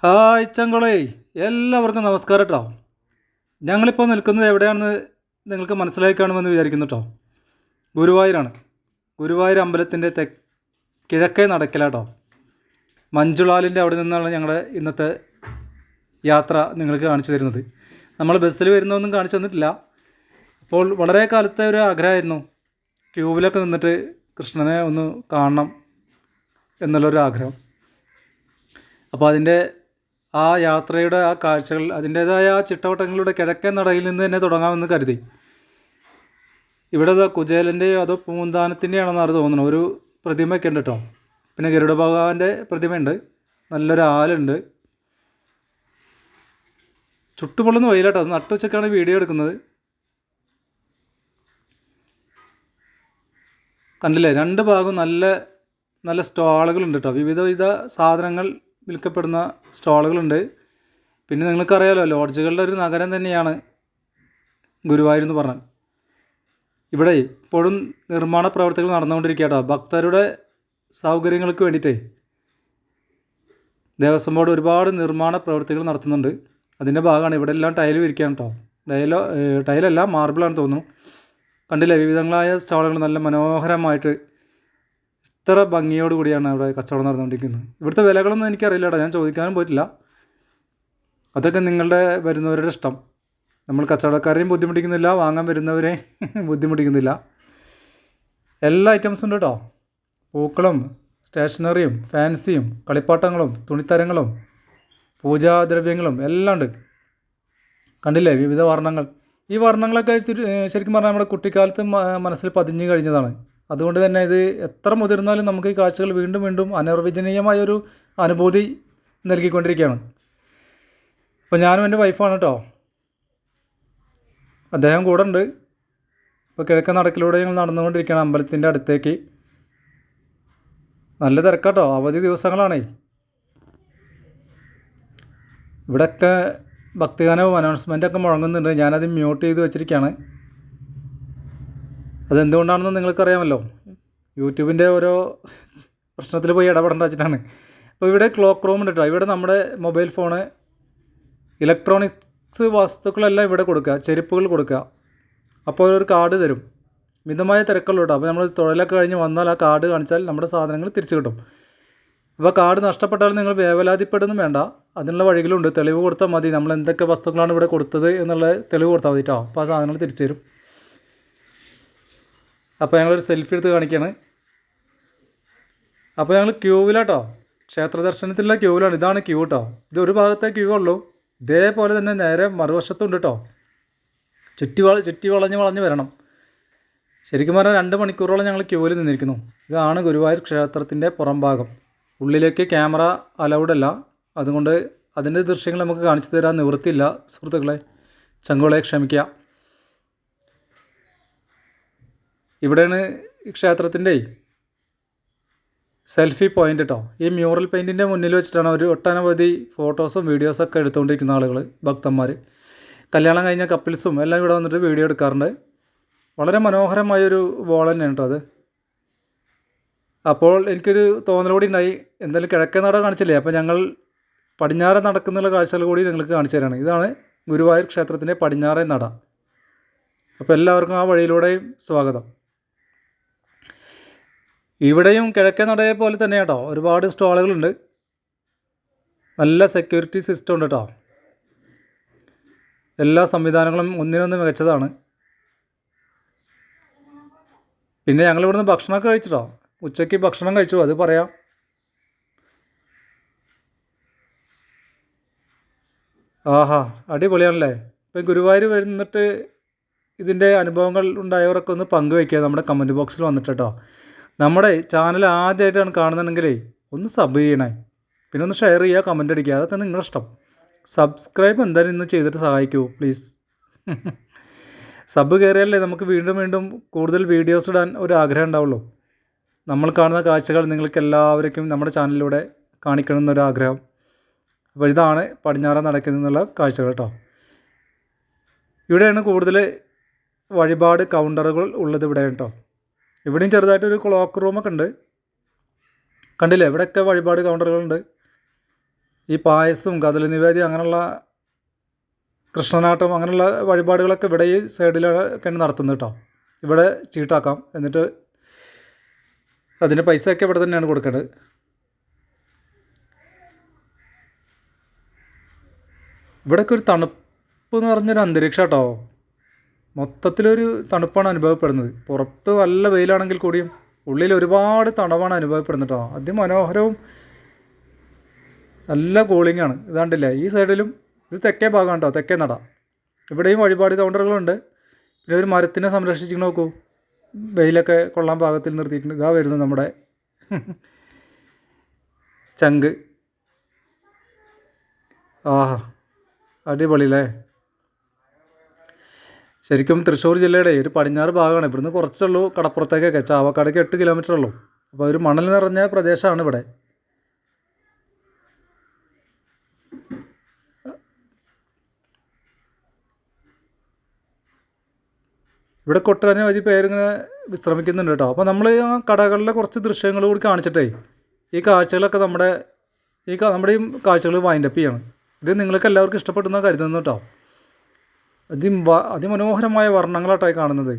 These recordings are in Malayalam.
ഹായ് ചങ്കളേ, എല്ലാവർക്കും നമസ്കാരം കേട്ടോ. ഞങ്ങളിപ്പോൾ നിൽക്കുന്നത് എവിടെയാണെന്ന് നിങ്ങൾക്ക് മനസ്സിലായി കാണുമെന്ന് വിചാരിക്കുന്നു കേട്ടോ. ഗുരുവായൂരാണ്. ഗുരുവായൂർ അമ്പലത്തിൻ്റെ കിഴക്കേ നടക്കിലാട്ടോ. മഞ്ജുളാലിൻ്റെ അവിടെ നിന്നാണ് ഞങ്ങളുടെ ഇന്നത്തെ യാത്ര നിങ്ങൾക്ക് കാണിച്ചു തരുന്നത്. നമ്മൾ ബസ്സിൽ വരുന്നതൊന്നും കാണിച്ചു തന്നിട്ടില്ല. അപ്പോൾ വളരെ കാലത്തെ ഒരു ആഗ്രഹമായിരുന്നു ക്യൂവിലൊക്കെ നിന്നിട്ട് കൃഷ്ണനെ ഒന്ന് കാണണം എന്നുള്ളൊരു ആഗ്രഹം. അപ്പോൾ അതിൻ്റെ ആ യാത്രയുടെ ആ കാഴ്ചകൾ അതിൻ്റേതായ ആ ചിട്ടവട്ടങ്ങളുടെ കിഴക്കൻ നടയിൽ നിന്ന് തന്നെ തുടങ്ങാമെന്ന് കരുതി. ഇവിടെ കുചേലൻ്റെയോ അതോ പൂന്താനത്തിൻ്റെയാണെന്ന് അത് തോന്നുന്നു. ഒരു പ്രതിമയൊക്കെ ഉണ്ട് കേട്ടോ. പിന്നെ ഗരുഡ ഭഗവാന്റെ പ്രതിമയുണ്ട്. നല്ലൊരു ആലുണ്ട്. ചുട്ടുപൊള്ളുന്ന വെയിലാട്ടോ. അത് നട്ടുവെച്ചൊക്കെയാണ് വീഡിയോ എടുക്കുന്നത്. കണ്ടില്ലേ, രണ്ട് ഭാഗവും നല്ല നല്ല സ്റ്റാളുകളുണ്ട് കേട്ടോ. വിവിധ സാധനങ്ങൾ വിൽക്കപ്പെടുന്ന സ്റ്റാളുകളുണ്ട്. പിന്നെ നിങ്ങൾക്കറിയാലോ, ലോഡ്ജുകളുടെ ഒരു നഗരം തന്നെയാണ് ഗുരുവായൂർ എന്ന് പറഞ്ഞാൽ. ഇവിടെ ഇപ്പോഴും നിർമ്മാണ പ്രവർത്തികൾ നടന്നുകൊണ്ടിരിക്കുക കേട്ടോ. ഭക്തരുടെ സൗകര്യങ്ങൾക്ക് വേണ്ടിയിട്ടേ ദേവസ്വം ബോർഡ് ഒരുപാട് നിർമ്മാണ പ്രവർത്തികൾ നടത്തുന്നുണ്ട്. അതിൻ്റെ ഭാഗമാണ് ഇവിടെ എല്ലാം ടൈൽ വിരിക്കുകയാണ് കേട്ടോ. ടൈലല്ല, മാർബിളാണെന്ന് തോന്നുന്നു. കണ്ടില്ലേ, വിവിധങ്ങളായ സ്റ്റാളുകൾ നല്ല മനോഹരമായിട്ട് ഇത്ര ഭംഗിയോട് കൂടിയാണ് അവിടെ കച്ചവടം നടന്നുകൊണ്ടിരിക്കുന്നത്. ഇവിടുത്തെ വിലകളൊന്നും എനിക്കറിയില്ല കേട്ടോ, ഞാൻ ചോദിക്കാനും പോയിട്ടില്ല. അതൊക്കെ നിങ്ങളുടെ വരുന്നവരുടെ ഇഷ്ടം. നമ്മൾ കച്ചവടക്കാരെയും ബുദ്ധിമുട്ടിക്കുന്നില്ല, വാങ്ങാൻ വരുന്നവരെയും ബുദ്ധിമുട്ടിക്കുന്നില്ല. എല്ലാ ഐറ്റംസും ഉണ്ട് കേട്ടോ. പൂക്കളും സ്റ്റേഷനറിയും ഫാൻസിയും കളിപ്പാട്ടങ്ങളും തുണിത്തരങ്ങളും പൂജാദ്രവ്യങ്ങളും എല്ലാം ഉണ്ട്. കണ്ടില്ലേ, വിവിധ വർണ്ണങ്ങൾ. ഈ വർണ്ണങ്ങളൊക്കെ ശരിക്കും പറഞ്ഞാൽ നമ്മുടെ കുട്ടിക്കാലത്ത് മനസ്സിൽ പതിഞ്ഞു കഴിഞ്ഞതാണ്. അതുകൊണ്ട് തന്നെ ഇത് എത്ര മുതിർന്നാലും നമുക്ക് ഈ കാഴ്ചകൾ വീണ്ടും വീണ്ടും അനിർവചനീയമായൊരു അനുഭൂതി നൽകിക്കൊണ്ടിരിക്കുകയാണ്. അപ്പോൾ ഞാനും എൻ്റെ വൈഫാണ് കേട്ടോ. അദ്ദേഹം കൂടെ ഉണ്ട്. ഇപ്പോൾ കിഴക്കൻ നടക്കിലൂടെ ഞങ്ങൾ നടന്നുകൊണ്ടിരിക്കുകയാണ് അമ്പലത്തിൻ്റെ അടുത്തേക്ക്. നല്ല തിരക്കാട്ടോ, അവധി ദിവസങ്ങളാണേ. ഇവിടെയൊക്കെ ഭക്തിഗാനവും അനൗൺസ്മെൻറ്റൊക്കെ മുഴങ്ങുന്നുണ്ട്. ഞാനത് മ്യൂട്ട് ചെയ്ത് വെച്ചിരിക്കുകയാണ്. അതെന്തുകൊണ്ടാണെന്ന് നിങ്ങൾക്കറിയാമല്ലോ. യൂട്യൂബിൻ്റെ ഓരോ പ്രശ്നത്തിൽ പോയി ഇടപെടേണ്ട വെച്ചിട്ടാണ്. അപ്പോൾ ഇവിടെ ക്ലോക്ക് റൂം ഉണ്ട് കേട്ടോ. ഇവിടെ നമ്മുടെ മൊബൈൽ ഫോണ്, ഇലക്ട്രോണിക്സ് വസ്തുക്കളെല്ലാം ഇവിടെ കൊടുക്കുക, ചെരുപ്പുകൾ കൊടുക്കുക. അപ്പോൾ ഒരു കാർഡ് തരും. മിതമായ തിരക്കുള്ളൂ കേട്ടോ. അപ്പോൾ നമ്മൾ തൊഴിലൊക്കെ കഴിഞ്ഞ് വന്നാൽ ആ കാർഡ് കാണിച്ചാൽ നമ്മുടെ സാധനങ്ങൾ തിരിച്ചു കിട്ടും. അപ്പോൾ കാർഡ് നഷ്ടപ്പെട്ടാൽ നിങ്ങൾ വേവലാതിപ്പെടുന്നു വേണ്ട. അതിനുള്ള വഴികളുണ്ട്. തെളിവ് കൊടുത്താൽ മതി. നമ്മൾ എന്തൊക്കെ വസ്തുക്കളാണ് ഇവിടെ കൊടുത്തത് എന്നുള്ള തെളിവ് കൊടുത്താൽ മതി കേട്ടോ. അപ്പോൾ ആ സാധനങ്ങൾ തിരിച്ചു തരും. അപ്പോൾ ഞങ്ങളൊരു സെൽഫി എടുത്ത് കാണിക്കുകയാണ്. അപ്പോൾ ഞങ്ങൾ ക്യൂവിലാട്ടോ, ക്ഷേത്ര ദർശനത്തിലുള്ള ക്യൂവിലാണ്. ഇതാണ് ക്യൂ കേട്ടോ. ഇത് ഒരു ഭാഗത്തെ ക്യൂ ഉള്ളൂ. ഇതേപോലെ തന്നെ നേരെ മറുവശത്തുണ്ട് കേട്ടോ. ചുറ്റി വളഞ്ഞ് വരണം. ശരിക്കും പറഞ്ഞാൽ 2 മണിക്കൂറോളം ഞങ്ങൾ ക്യൂവിൽ നിന്നിരിക്കുന്നു. ഇതാണ് ഗുരുവായൂർ ക്ഷേത്രത്തിൻ്റെ പുറം ഭാഗം. ഉള്ളിലേക്ക് ക്യാമറ അലൗഡ് അല്ല. അതുകൊണ്ട് അതിൻ്റെ ദൃശ്യങ്ങൾ നമുക്ക് കാണിച്ചു തരാൻ നിവൃത്തിയില്ല സുഹൃത്തുക്കളെ, ചങ്കുകളെ ക്ഷമിക്കുക. ഇവിടെയാണ് ഈ ക്ഷേത്രത്തിൻ്റെ സെൽഫി പോയിൻ്റ് കേട്ടോ. ഈ മ്യൂറൽ പെയിൻറ്റിൻ്റെ മുന്നിൽ വെച്ചിട്ടാണ് ഒരു ഒട്ടനവധി ഫോട്ടോസും വീഡിയോസൊക്കെ എടുത്തുകൊണ്ടിരിക്കുന്ന ആളുകൾ, ഭക്തന്മാർ. കല്യാണം കഴിഞ്ഞ കപ്പിൾസും എല്ലാം ഇവിടെ വന്നിട്ട് വീഡിയോ എടുക്കാറുണ്ട്. വളരെ മനോഹരമായൊരു വോൾ തന്നെയാണ് കേട്ടോ അത്. അപ്പോൾ എനിക്കൊരു തോന്നലോടി ഉണ്ടായി, എന്തായാലും കിഴക്കേ നട കാണിച്ചില്ലേ, അപ്പോൾ ഞങ്ങൾ പടിഞ്ഞാറേ നടക്കുന്നുള്ള കാഴ്ചകൾ കൂടി നിങ്ങൾക്ക് കാണിച്ചു തരാണ്. ഇതാണ് ഗുരുവായൂർ ക്ഷേത്രത്തിൻ്റെ പടിഞ്ഞാറേ നട. അപ്പോൾ എല്ലാവർക്കും ആ വഴിയിലൂടെയും സ്വാഗതം. ഇവിടെയും കിഴക്കേ നടയെ പോലെ തന്നെ കേട്ടോ, ഒരുപാട് സ്റ്റാളുകളുണ്ട്. നല്ല സെക്യൂരിറ്റി സിസ്റ്റം ഉണ്ട് കേട്ടോ. എല്ലാ സംവിധാനങ്ങളും ഒന്നിനൊന്ന് മികച്ചതാണ്. പിന്നെ ഞങ്ങളിവിടുന്ന് ഭക്ഷണമൊക്കെ കഴിച്ചിട്ടോ. ഉച്ചയ്ക്ക് ഭക്ഷണം കഴിച്ചു, അത് പറയാം. ആഹാ, അടിപൊളിയാണല്ലേ. ഇപ്പം ഗുരുവായൂർ വരുന്നിട്ട് ഇതിൻ്റെ അനുഭവങ്ങൾ ഉണ്ടായവരൊക്കെ ഒന്ന് പങ്കുവയ്ക്കുക നമ്മുടെ കമൻറ്റ് ബോക്സിൽ വന്നിട്ട് കേട്ടോ. നമ്മുടെ ചാനൽ ആദ്യമായിട്ടാണ് കാണുന്നുണ്ടെങ്കിലേ ഒന്ന് സബ് ചെയ്യണേ. പിന്നെ ഒന്ന് ഷെയർ ചെയ്യുക, കമൻ്റ് അടിക്കുക. അതൊക്കെ നിങ്ങളുടെ ഇഷ്ടം. സബ്സ്ക്രൈബ് എന്തായാലും ഇന്ന് ചെയ്തിട്ട് സഹായിക്കൂ പ്ലീസ്. സബ് കയറിയാലേ നമുക്ക് വീണ്ടും വീണ്ടും കൂടുതൽ വീഡിയോസ് ഇടാൻ ഒരു ആഗ്രഹം ഉണ്ടാവുള്ളൂ. നമ്മൾ കാണുന്ന കാഴ്ചകൾ നിങ്ങൾക്ക് എല്ലാവർക്കും നമ്മുടെ ചാനലിലൂടെ കാണിക്കണമെന്നൊരാഗ്രഹം. അപ്പോൾ ഇതാണ് പടിഞ്ഞാറേ നടക്കിൽ നിന്നുള്ള കാഴ്ചകൾ കേട്ടോ. ഇവിടെയാണ് കൂടുതൽ വഴിപാട് കൗണ്ടറുകൾ ഉള്ളത്. ഇവിടെ കേട്ടോ. ഇവിടെയും ചെറുതായിട്ടൊരു ക്ലോക്ക് റൂമൊക്കെ ഉണ്ട്. കണ്ടില്ലേ, ഇവിടെയൊക്കെ വഴിപാട് കൗണ്ടറുകളുണ്ട്. ഈ പായസവും കദളി നിവേദ്യം അങ്ങനെയുള്ള കൃഷ്ണനാട്ടം അങ്ങനെയുള്ള വഴിപാടുകളൊക്കെ ഇവിടെ ഈ സൈഡിലൊക്കെയാണ് നടത്തുന്നത് കേട്ടോ. ഇവിടെ ചീട്ടാക്കാം, എന്നിട്ട് അതിൻ്റെ പൈസയൊക്കെ ഇവിടെ തന്നെയാണ് കൊടുക്കേണ്ടത്. ഇവിടെയൊക്കെ ഒരു തണുപ്പ് എന്ന് പറഞ്ഞൊരു അന്തരീക്ഷം കേട്ടോ. മൊത്തത്തിലൊരു തണുപ്പാണ് അനുഭവപ്പെടുന്നത്. പുറത്ത് നല്ല വെയിലാണെങ്കിൽ കൂടിയും ഉള്ളിൽ ഒരുപാട് തണുപ്പാണ് അനുഭവപ്പെടുന്നത് കേട്ടോ. അതിമനോഹരവും നല്ല കൂളിംഗാണ്. ഇതാണ്ടില്ലേ ഈ സൈഡിലും. ഇത് തെക്കേ ഭാഗമാണ് കേട്ടോ, തെക്കേ നട. ഇവിടെയും വഴിപാട് കൗണ്ടറുകളുണ്ട്. പിന്നെ ഒരു മരത്തിനെ സംരക്ഷിച്ചിട്ട് നോക്കൂ, വെയിലൊക്കെ കൊള്ളാൻ പാകത്തിൽ നിർത്തിയിട്ടുണ്ട്. ഇതാ വരുന്നത് നമ്മുടെ ചങ്ക്. ആഹാ, അടിപൊളിയല്ലേ. ശരിക്കും തൃശ്ശൂർ ജില്ലയുടെ ഒരു പടിഞ്ഞാറ് ഭാഗമാണ്. ഇവിടുന്ന് കുറച്ചുള്ളൂ കടപ്പുറത്തേക്കൊക്കെ. ചാവക്കാടേക്ക് 8 കിലോമീറ്റർ ഉള്ളൂ. അപ്പോൾ ഒരു മണൽ നിറഞ്ഞ പ്രദേശമാണ് ഇവിടെ. ഇവിടെ കൊട്ടനവധി പേരിങ്ങനെ വിശ്രമിക്കുന്നുണ്ട് കേട്ടോ. അപ്പോൾ നമ്മൾ ആ കടകളിലെ കുറച്ച് ദൃശ്യങ്ങൾ കൂടി കാണിച്ചിട്ടേ ഈ കാഴ്ചകളൊക്കെ നമ്മുടെ ഈ കാഴ്ചകൾ വൈൻഡപ്പ് ചെയ്യണം. ഇത് നിങ്ങൾക്ക് എല്ലാവർക്കും ഇഷ്ടപ്പെടുന്ന കരുതുന്നു കേട്ടോ. അതിമനോഹരമായ വർണ്ണങ്ങളായിട്ടായി കാണുന്നത്.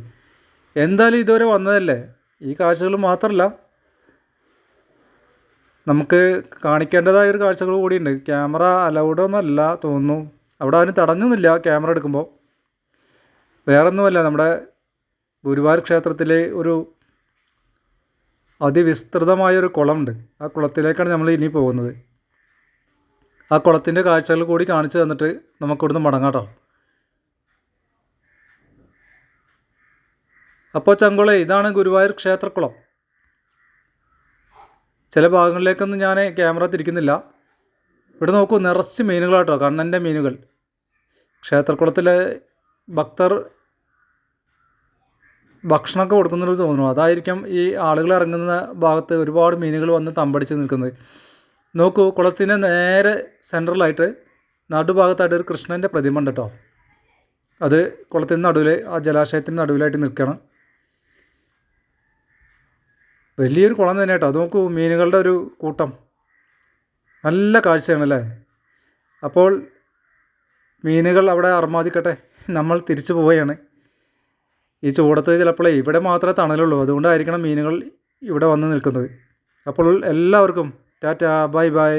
എന്തായാലും ഇതുവരെ വന്നതല്ലേ, ഈ കാഴ്ചകൾ മാത്രമല്ല നമുക്ക് കാണിക്കേണ്ടതായ ഒരു കാഴ്ചകൾ കൂടിയുണ്ട്. ക്യാമറ അലൗഡ് ഒന്നുമല്ല തോന്നുന്നു, അവിടെ അതിന് തടഞ്ഞൊന്നുമില്ല ക്യാമറ എടുക്കുമ്പോൾ. വേറൊന്നുമല്ല, നമ്മുടെ ഗുരുവായൂർ ക്ഷേത്രത്തിലെ ഒരു അതിവിസ്തൃതമായൊരു കുളമുണ്ട്. ആ കുളത്തിലേക്കാണ് നമ്മൾ ഇനി പോകുന്നത്. ആ കുളത്തിൻ്റെ കാഴ്ചകൾ കൂടി കാണിച്ചു തന്നിട്ട് നമുക്കിവിടുന്ന് മടങ്ങാം കേട്ടോ. അപ്പോൾ ചങ്കുളെ, ഇതാണ് ഗുരുവായൂർ ക്ഷേത്രക്കുളം. ചില ഭാഗങ്ങളിലേക്കൊന്നും ഞാൻ ക്യാമറ തിരിക്കുന്നില്ല. ഇവിടെ നോക്കൂ, നിറച്ച് മീനുകളാട്ടോ, കണ്ണൻ്റെ മീനുകൾ. ക്ഷേത്രക്കുളത്തിലെ ഭക്തർ ഭക്ഷണമൊക്കെ കൊടുക്കുന്നത് തോന്നുന്നു. അതായിരിക്കും ഈ ആളുകൾ ഇറങ്ങുന്ന ഭാഗത്ത് ഒരുപാട് മീനുകൾ വന്ന് തമ്പടിച്ച് നിൽക്കുന്നത്. നോക്കൂ, കുളത്തിൻ്റെ നേരെ സെൻട്രലായിട്ട് നടുഭാഗത്തായിട്ട് ഒരു കൃഷ്ണൻ്റെ പ്രതിമ ഉണ്ട് കേട്ടോ. അത് കുളത്തിൻ്റെ നടുവിൽ, ആ ജലാശയത്തിൻ്റെ നടുവിലായിട്ട് നിൽക്കണം. വലിയൊരു കുളം തന്നെ കേട്ടോ. അത് നോക്കൂ, മീനുകളുടെ ഒരു കൂട്ടം. നല്ല കാഴ്ചയാണല്ലേ. അപ്പോൾ മീനുകൾ അവിടെ അർമാദിക്കട്ടെ, നമ്മൾ തിരിച്ചു പോവുകയാണ്. ഈ ചൂടത്ത് ചിലപ്പോൾ ഇവിടെ മാത്രമേ തണലുള്ളൂ, അതുകൊണ്ടായിരിക്കണം മീനുകൾ ഇവിടെ വന്ന് നിൽക്കുന്നത്. അപ്പോൾ എല്ലാവർക്കും ടാറ്റാ, ബൈ ബൈ.